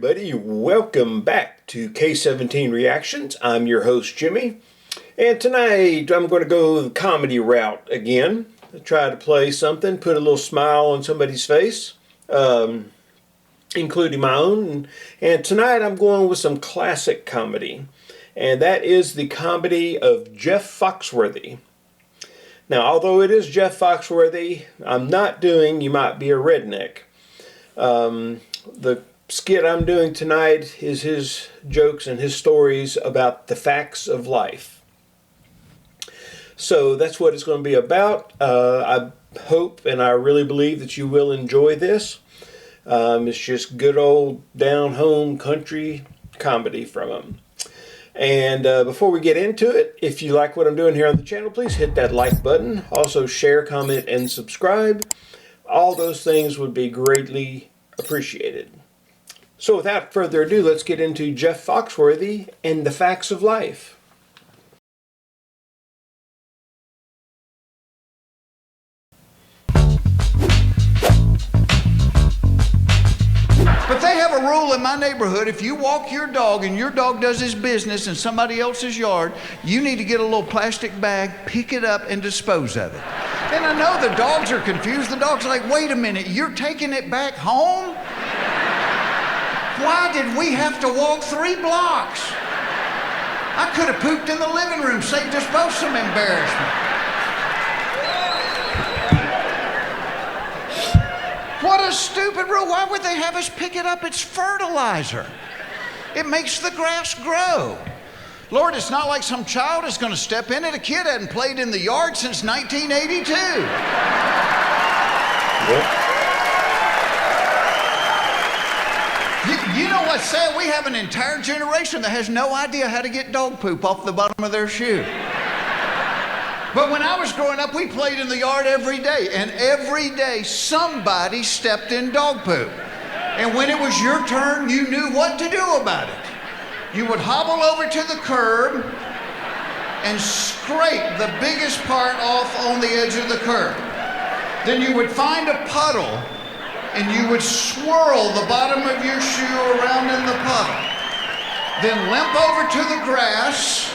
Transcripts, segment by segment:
everybody, welcome back to K17 Reactions. I'm your host Jimmy, and tonight I'm going to go the comedy route again. Try to play something, put a little smile on somebody's face, including my own. And tonight I'm going with some classic comedy, and that is the comedy of Jeff Foxworthy. Now, although it is Jeff Foxworthy, I'm not doing You Might Be a Redneck. The skit I'm doing tonight is his jokes and his stories about the facts of life. So that's what it's going to be about. I hope and I really believe that you will enjoy this. It's just good old down-home country comedy from him. And before we get into it, if you like what I'm doing here on the channel, please hit that like button. Also share, comment, and subscribe. All those things would be greatly appreciated. So without further ado, let's get into Jeff Foxworthy and the facts of life. But they have a rule in my neighborhood: if you walk your dog and your dog does his business in somebody else's yard, you need to get a little plastic bag, pick it up, and dispose of it. And I know the dogs are confused. The dog's like, wait a minute, you're taking it back home? Why did we have to walk 3 blocks? I could have pooped in the living room, saved us both some embarrassment. What a stupid rule. Why would they have us pick it up? It's fertilizer. It makes the grass grow. Lord, it's not like some child is going to step in it. A kid hadn't played in the yard since 1982. You know what's sad? We have an entire generation that has no idea how to get dog poop off the bottom of their shoe. But when I was growing up, we played in the yard every day, and every day somebody stepped in dog poop. And when it was your turn, you knew what to do about it. You would hobble over to the curb and scrape the biggest part off on the edge of the curb. Then you would find a puddle and you would swirl the bottom of your shoe around in the puddle. Then limp over to the grass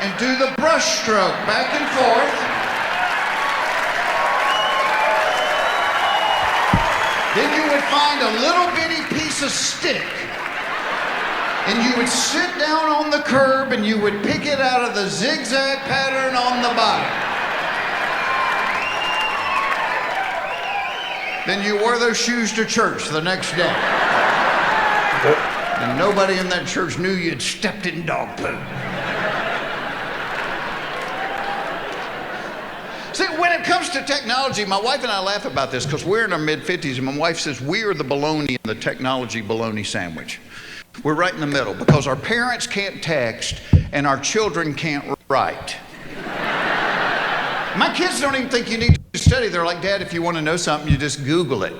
and do the brush stroke back and forth. Then you would find a little bitty piece of stick and you would sit down on the curb and you would pick it out of the zigzag pattern on the bottom. Then you wore those shoes to church the next day. And nobody in that church knew you'd stepped in dog poop. See, when it comes to technology, my wife and I laugh about this because we're in our mid-50s, and my wife says we are the bologna in the technology bologna sandwich. We're right in the middle because our parents can't text and our children can't write. My kids don't even think you need to study. They're like, Dad, if you want to know something, you just Google it.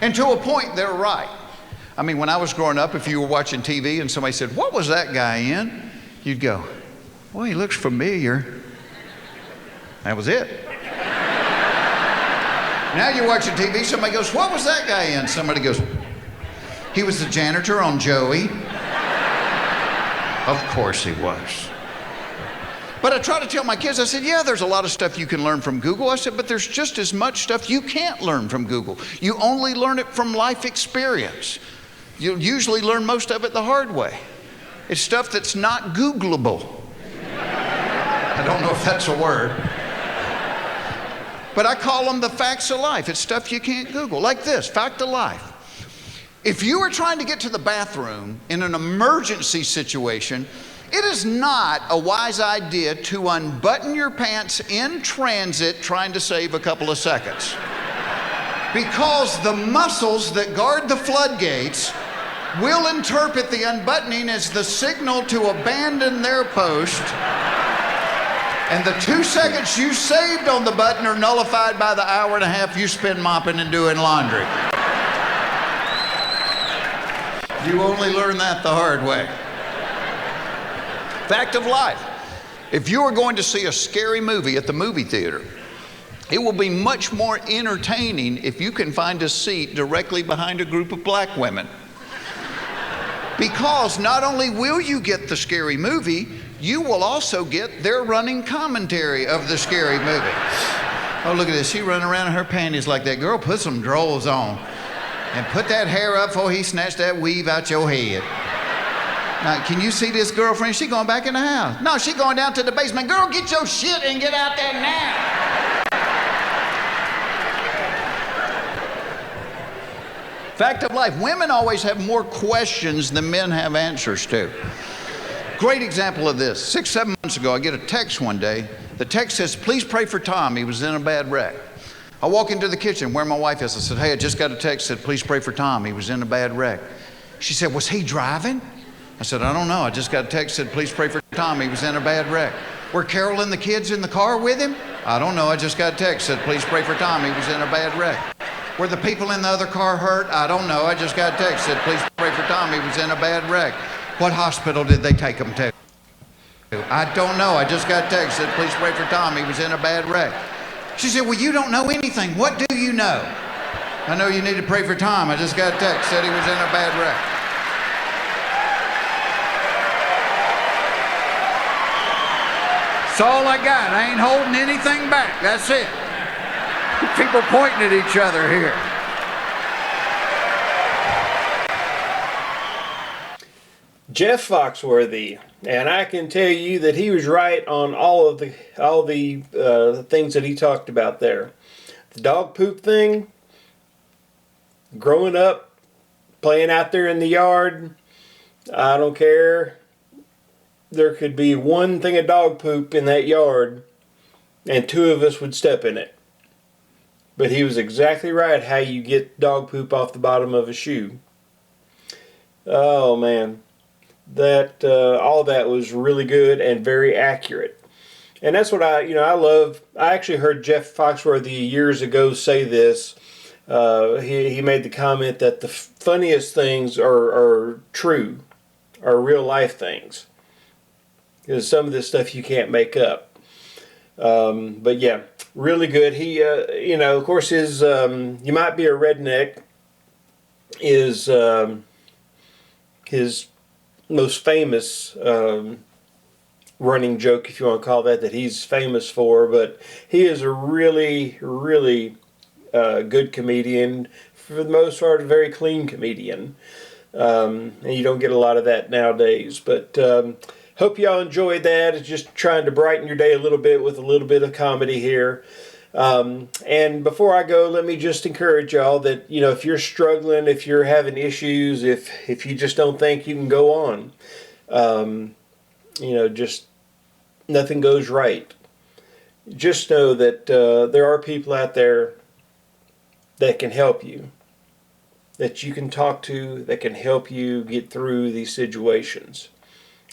And to a point, they're right. I mean, when I was growing up, if you were watching TV and somebody said, what was that guy in? You'd go, well, he looks familiar. That was it. Now you're watching TV, somebody goes, what was that guy in? Somebody goes, he was the janitor on Joey. Of course he was. But I try to tell my kids, I said, yeah, there's a lot of stuff you can learn from Google. I said, but there's just as much stuff you can't learn from Google. You only learn it from life experience. You'll usually learn most of it the hard way. It's stuff that's not Googleable. I don't know if that's a word. But I call them the facts of life. It's stuff you can't Google. Like this, fact of life. If you are trying to get to the bathroom in an emergency situation, it is not a wise idea to unbutton your pants in transit trying to save a couple of seconds. Because the muscles that guard the floodgates will interpret the unbuttoning as the signal to abandon their post. And the 2 seconds you saved on the button are nullified by the hour and a half you spend mopping and doing laundry. You only learn that the hard way. Fact of life. If you are going to see a scary movie at the movie theater, it will be much more entertaining if you can find a seat directly behind a group of black women. Because not only will you get the scary movie, you will also get their running commentary of the scary movie. Oh, look at this. She running around in her panties like that. Girl, put some drawers on. And put that hair up before he snatched that weave out your head. Now, can you see this girlfriend? She going back in the house. No, she going down to the basement. Girl, get your shit and get out there now. Fact of life, women always have more questions than men have answers to. Great example of this. 6, 7 months ago, I get a text one day. The text says, please pray for Tom. He was in a bad wreck. I walk into the kitchen where my wife is. I said, hey, I just got a text that said, please pray for Tom. He was in a bad wreck. She said, was he driving? I said, I don't know. I just got a text that said, please pray for Tom. He was in a bad wreck. Were Carol and the kids in the car with him? I don't know. I just got a text that said, please pray for Tom. He was in a bad wreck. Were the people in the other car hurt? I don't know. I just got a text that said, please pray for Tom. He was in a bad wreck. What hospital did they take him to? I don't know. I just got a text that said, please pray for Tom. He was in a bad wreck. She said, well, you don't know anything. What do you know? I know you need to pray for Tom. I just got a text said he was in a bad wreck. That's all I got. I ain't holding anything back. That's it. People pointing at each other here. Jeff Foxworthy, and I can tell you that he was right on all the things that he talked about there. The dog poop thing, growing up, playing out there in the yard, I don't care. There could be one thing of dog poop in that yard, and 2 of us would step in it. But he was exactly right how you get dog poop off the bottom of a shoe. Oh man, that all that was really good and very accurate. And that's what I love. I actually heard Jeff Foxworthy years ago say this. He made the comment that the funniest things are true, are real life things. Because some of this stuff you can't make up. But yeah, really good. He, of course, his "You Might Be a Redneck" is his most famous running joke, if you want to call that he's famous for. But he is a really, really good comedian. For the most part, a very clean comedian. And you don't get a lot of that nowadays. But hope y'all enjoyed that. It's just trying to brighten your day a little bit with a little bit of comedy here. And before I go, let me just encourage y'all that, if you're struggling, if you're having issues, if you just don't think you can go on, just nothing goes right. Just know that there are people out there that can help you, that you can talk to, that can help you get through these situations.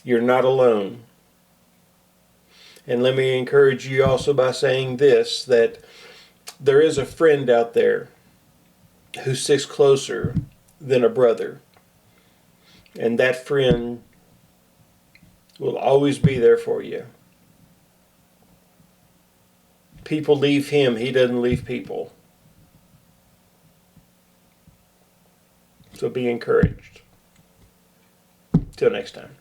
You're not alone. And let me encourage you also by saying this, that there is a friend out there who sticks closer than a brother. And that friend will always be there for you. People leave him, he doesn't leave people. So be encouraged. Till next time.